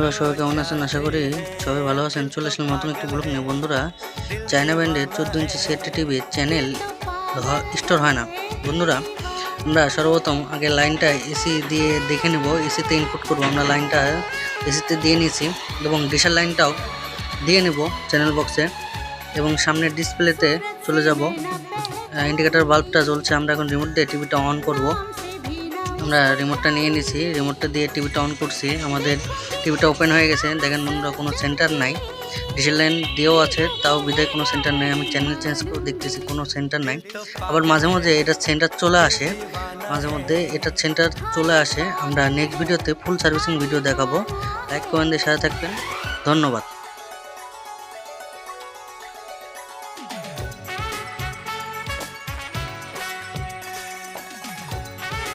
বন্ধুরা সবাই কেমন আছেন? আশা করি সবাই ভালো আছেন। চলে আসলাম নতুন একটি ব্লগ নিয়ে। বন্ধুরা, চায়না ব্র্যান্ডের 14 ইঞ্চি সেট টিভি চ্যানেল স্টোর হয় না। বন্ধুরা, আমরা সর্বপ্রথম আগে লাইনটা এসি দিয়ে দেখে নেব। এসিতে ইনপুট করব। আমরা লাইনটা এসিতে দিয়ে নিয়েছি এবং ডিশের লাইনটাও দিয়ে নেব চ্যানেল বক্সে এবং সামনের ডিসপ্লেতে চলে যাব। ইন্ডিকেটর বাল্বটা জ্বলছে। আমরা এখন রিমোট দিয়ে টিভিটা অন করব। আমরা রিমোটটা নিয়ে নিয়েছি, রিমোটটা দিয়ে টিভিটা অন করছি। আমাদের টিভিটা ওপেন হয়ে গেছে। দেখেন বন্ধুরা, কোনো সেন্টার নাই। ডিশের লাইন দিয়েও আছে, তাও বিদায় কোনো সেন্টার নেই। আমি চ্যানেল চেঞ্জ করে দেখতেছি, কোনো সেন্টার নাই। আবার মাঝে মাঝে এটা সেন্টার চলে আসে, মাঝে মধ্যে এটা সেন্টার চলে আসে। আমরা নেক্সট ভিডিওতে ফুল সার্ভিসিং ভিডিও দেখাবো। লাইক কমেন্ট দিয়ে সাথে থাকবেন। ধন্যবাদ।